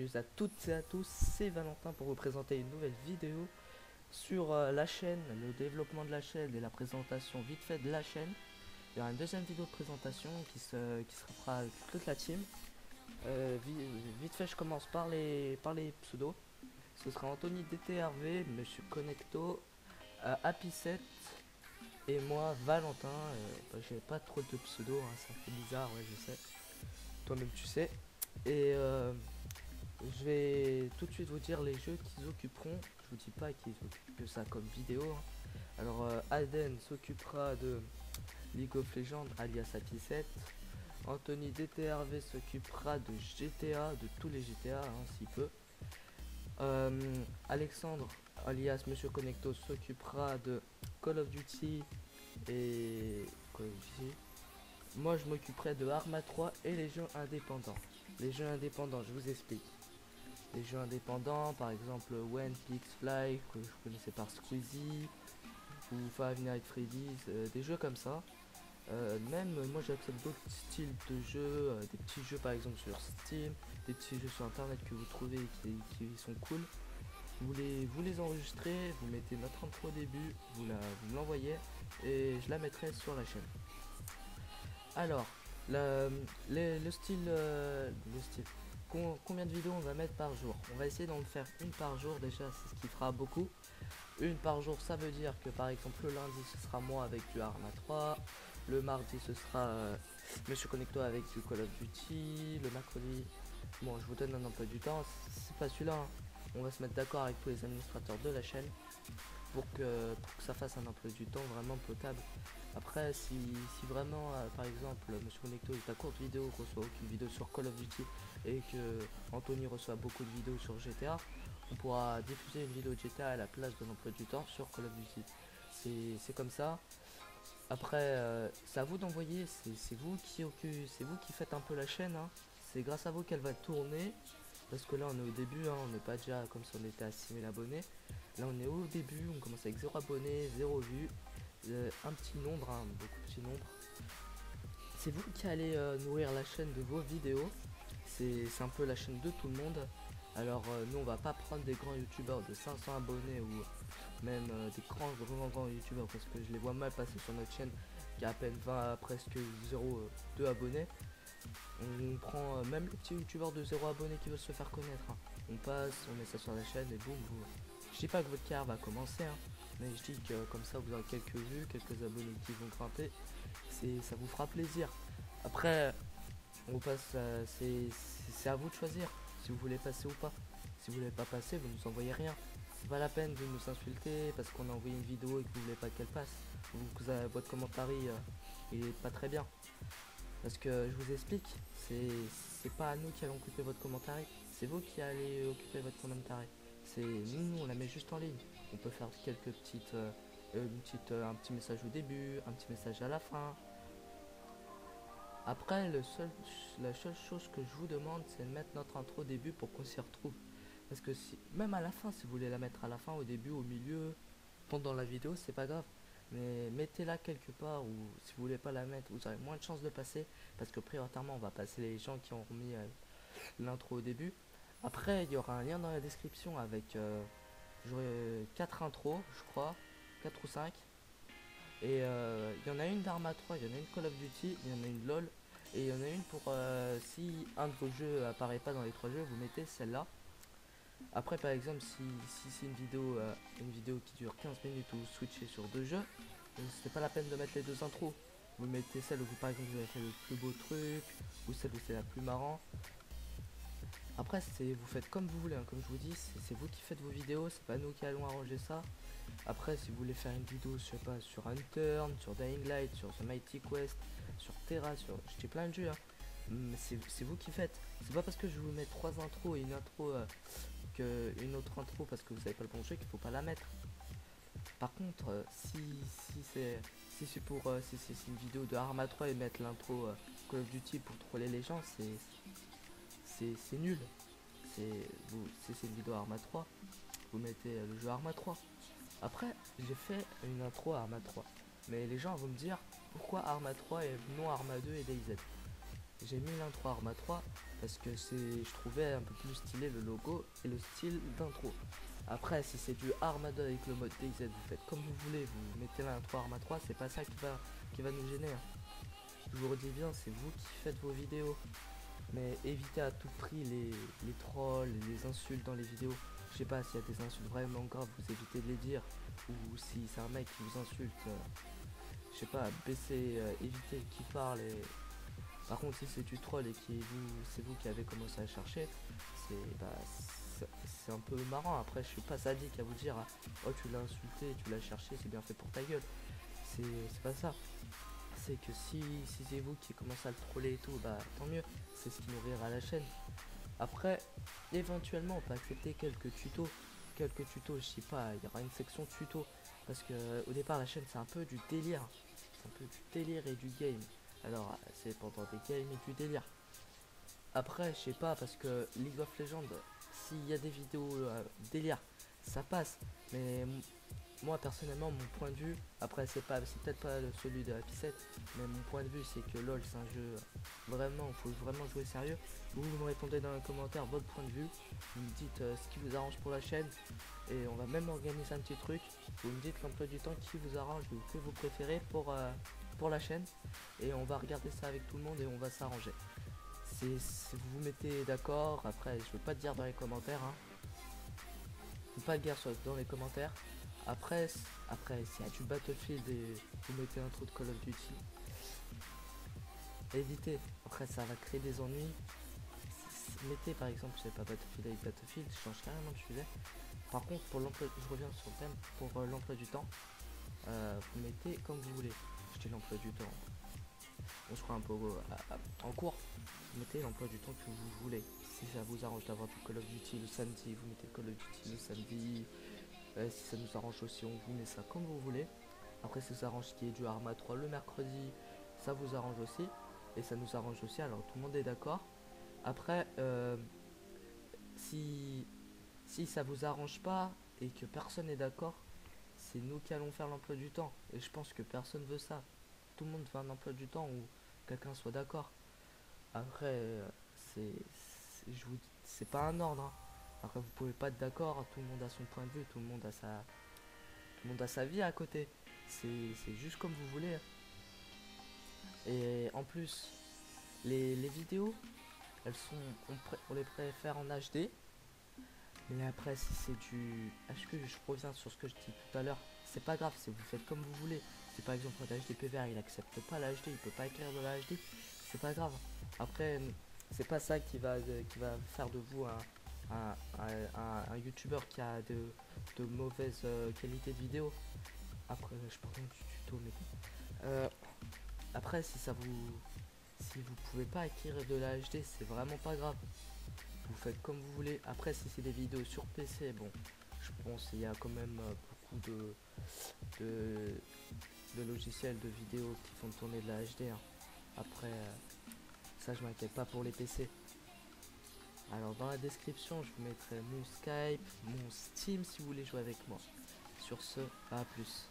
salut à toutes et à tous, c'est Valentin pour vous présenter une nouvelle vidéo sur la chaîne, le développement de la chaîne et la présentation vite fait de la chaîne. Il y aura une deuxième vidéo de présentation qui se fera avec toute la team. Vite fait, je commence par les pseudos. Ce sera Anthony DTRV, Monsieur Connecto, Happy7 et moi Valentin. J'ai pas trop de pseudos, hein, c'est un peu bizarre, ouais, je sais. Toi-même tu sais. Et je vais tout de suite vous dire les jeux qu'ils occuperont. Je vous dis pas qu'ils occupent que ça comme vidéo, hein. Alors Alden s'occupera de League of Legends alias Happy7. Anthony DTRV s'occupera de GTA, de tous les GTA, hein, s'il peut. Alexandre alias Monsieur Connecto s'occupera de Call of Duty et Call of Duty. Moi je m'occuperai de Arma 3 et les jeux indépendants. Les jeux indépendants, je vous explique. Les jeux indépendants, par exemple When Pigs Fly, que je connaissais par Squeezie, ou Five Nights at Freddy's, des jeux comme ça. Même moi j'accepte d'autres styles de jeux, des petits jeux par exemple sur Steam, des petits jeux sur internet que vous trouvez qui sont cool. Vous les enregistrez, vous mettez notre intro au début, vous me l'envoyez et je la mettrai sur la chaîne. Alors, le style, combien de vidéos on va mettre par jour? On va essayer d'en faire une par jour déjà, c'est ce qui fera beaucoup. Une par jour, ça veut dire que par exemple le lundi ce sera moi avec du Arma 3, le mardi ce sera Monsieur Connecto avec du Call of Duty, le mercredi, bon je vous donne un emploi du temps, c'est pas celui-là, hein. On va se mettre d'accord avec tous les administrateurs de la chaîne pour que ça fasse un emploi du temps vraiment potable. Après, si vraiment, par exemple, Monsieur Connecto est à courte vidéo, reçoit aucune vidéo sur Call of Duty et que Anthony reçoit beaucoup de vidéos sur GTA, on pourra diffuser une vidéo de GTA à la place de l'emploi du temps sur Call of Duty. C'est comme ça. Après, c'est à vous d'envoyer, c'est vous qui faites un peu la chaîne, hein. C'est grâce à vous qu'elle va tourner. Parce que là on est au début, hein, on n'est pas déjà comme si on était à 6000 abonnés. Là on est au début, on commence avec 0 abonnés, 0 vues, un petit nombre, hein, beaucoup de petits nombres. C'est vous qui allez nourrir la chaîne de vos vidéos. C'est un peu la chaîne de tout le monde. Alors nous on va pas prendre des grands youtubeurs de 500 abonnés ou même des grands youtubeurs parce que je les vois mal passer sur notre chaîne qui a à peine 20 presque 0,2 abonnés. On prend même les petits youtubeurs de 0 abonnés qui veulent se faire connaître, hein. On passe, on met ça sur la chaîne et boum, je dis pas que votre carrière va commencer, hein, mais je dis que comme ça vous aurez quelques vues, quelques abonnés qui vont grimper. Ça vous fera plaisir. Après, on passe, c'est à vous de choisir si vous voulez passer ou pas. Si vous voulez pas passer, vous nous envoyez rien. C'est pas la peine de nous insulter parce qu'on a envoyé une vidéo et que vous voulez pas qu'elle passe. Votre commentaire il est pas très bien. Parce que je vous explique, c'est pas à nous qui allons occuper votre commentaire, c'est vous qui allez occuper votre commentaire. C'est nous, on la met juste en ligne. On peut faire quelques petites, un petit message au début, un petit message à la fin. Après, la seule chose que je vous demande, c'est de mettre notre intro au début pour qu'on s'y retrouve. Parce que même à la fin, si vous voulez la mettre à la fin, au début, au milieu, pendant la vidéo, c'est pas grave. Mais mettez-la quelque part ou si vous voulez pas la mettre, vous aurez moins de chances de passer. Parce que prioritairement, on va passer les gens qui ont remis l'intro au début. Après, il y aura un lien dans la description avec j'aurai 4 intros, je crois, 4 ou 5. Et il y en a une d'Arma 3, il y en a une Call of Duty, il y en a une LOL. Et il y en a une pour si un de vos jeux apparaît pas dans les 3 jeux, vous mettez celle-là. Après par exemple si c'est une vidéo qui dure 15 minutes où vous switchez sur 2 jeux, c'est pas la peine de mettre les 2 intros. Vous mettez celle où vous, par exemple vous avez fait le plus beau truc ou celle où c'est la plus marrant. Après vous faites comme vous voulez, hein. Comme je vous dis, c'est vous qui faites vos vidéos, c'est pas nous qui allons arranger ça. Après si vous voulez faire une vidéo, je sais pas, sur Unturned, sur Dying Light, sur The Mighty Quest, sur Terra, je dis plein de jeux, hein. C'est vous qui faites. C'est pas parce que je vous mets 3 intros et une intro une autre intro parce que vous savez pas le bon jeu qu'il faut pas la mettre. Par contre, si c'est une vidéo de Arma 3 et mettre l'intro Call of Duty pour troller les gens, c'est nul. Si c'est une vidéo Arma 3, vous mettez le jeu Arma 3. Après, j'ai fait une intro à Arma 3, mais les gens vont me dire pourquoi Arma 3 et non Arma 2 et DayZ. j'ai mis l'intro Arma 3 parce que je trouvais un peu plus stylé le logo et le style d'intro. Après, si c'est du Arma 2 avec le mode DayZ, vous faites comme vous voulez, vous mettez l'intro Arma 3, c'est pas ça qui va nous gêner, hein. Je vous redis bien, c'est vous qui faites vos vidéos. Mais évitez à tout prix les trolls, les insultes dans les vidéos. Je sais pas, s'il y a des insultes vraiment graves, vous évitez de les dire. Ou si c'est un mec qui vous insulte, je sais pas, baissez, évitez qui parle. Par contre, si c'est du troll et c'est vous qui avez commencé à chercher, c'est un peu marrant. Après, je suis pas sadique à vous dire, oh tu l'as insulté, tu l'as cherché, c'est bien fait pour ta gueule. C'est pas ça. C'est que si c'est vous qui commencez à le troller et tout, bah tant mieux, c'est ce qui nourrira la chaîne. Après, éventuellement on peut accepter quelques tutos, je sais pas, il y aura une section tuto, parce que au départ la chaîne c'est un peu du délire, et du game. Alors c'est pendant des games et du délire. Après je sais pas, parce que League of Legends, s'il y a des vidéos délire, ça passe, mais moi personnellement mon point de vue, après c'est peut-être pas celui de Happy 7, mais mon point de vue c'est que LOL c'est un jeu vraiment, faut vraiment jouer sérieux. Vous me répondez dans les commentaires votre point de vue, vous me dites ce qui vous arrange pour la chaîne, et on va même organiser un petit truc. Vous me dites l'emploi du temps qui vous arrange ou que vous préférez pour la chaîne, et on va regarder ça avec tout le monde et on va s'arranger. Si vous vous mettez d'accord, après je veux pas te dire dans les commentaires, hein. Faut pas le dire dans les commentaires. Après s'il y a du Battlefield et vous mettez un trou de Call of Duty, évitez. Après ça va créer des ennuis. Mettez par exemple, je sais pas, Battlefield avec Battlefield, je change carrément de sujet. Par contre pour l'emploi, je reviens sur le thème, pour l'emploi du temps, vous mettez comme vous voulez. Je dis l'emploi du temps, on se fera un peu en cours. Vous mettez l'emploi du temps que vous voulez. Si ça vous arrange d'avoir du Call of Duty le samedi, vous mettez Call of Duty le samedi. Si ça nous arrange aussi, on vous met ça comme vous voulez. Après, si ça arrange qu'il y ait du Arma 3 le mercredi, ça vous arrange aussi. Et ça nous arrange aussi, alors tout le monde est d'accord. Après, si ça vous arrange pas et que personne n'est d'accord, c'est nous qui allons faire l'emploi du temps. Et je pense que personne veut ça. Tout le monde veut un emploi du temps où quelqu'un soit d'accord. Après, c'est pas un ordre, hein. Après, vous pouvez pas être d'accord, tout le monde a son point de vue, tout le monde a sa vie à côté. C'est juste comme vous voulez. Et en plus, les vidéos, on les préfère en HD. Mais après, si c'est du... Est-ce que je reviens sur ce que je dis tout à l'heure? C'est pas grave, si vous faites comme vous voulez. Si par exemple votre HDPVR il accepte pas la HD, il peut pas écrire de la HD, c'est pas grave. Après, c'est pas ça qui va faire de vous un youtubeur qui a de mauvaises qualités de vidéo. Après, je parle du tuto, mais après, si vous pouvez pas acquérir de la HD, c'est vraiment pas grave. Vous faites comme vous voulez. Après, si c'est des vidéos sur PC, bon, je pense qu'il y a quand même beaucoup de logiciels de vidéos qui font tourner de la HD, hein. Après, ça, je m'inquiète pas pour les PC. Alors, dans la description, je vous mettrai mon Skype, mon Steam si vous voulez jouer avec moi. Sur ce, à plus.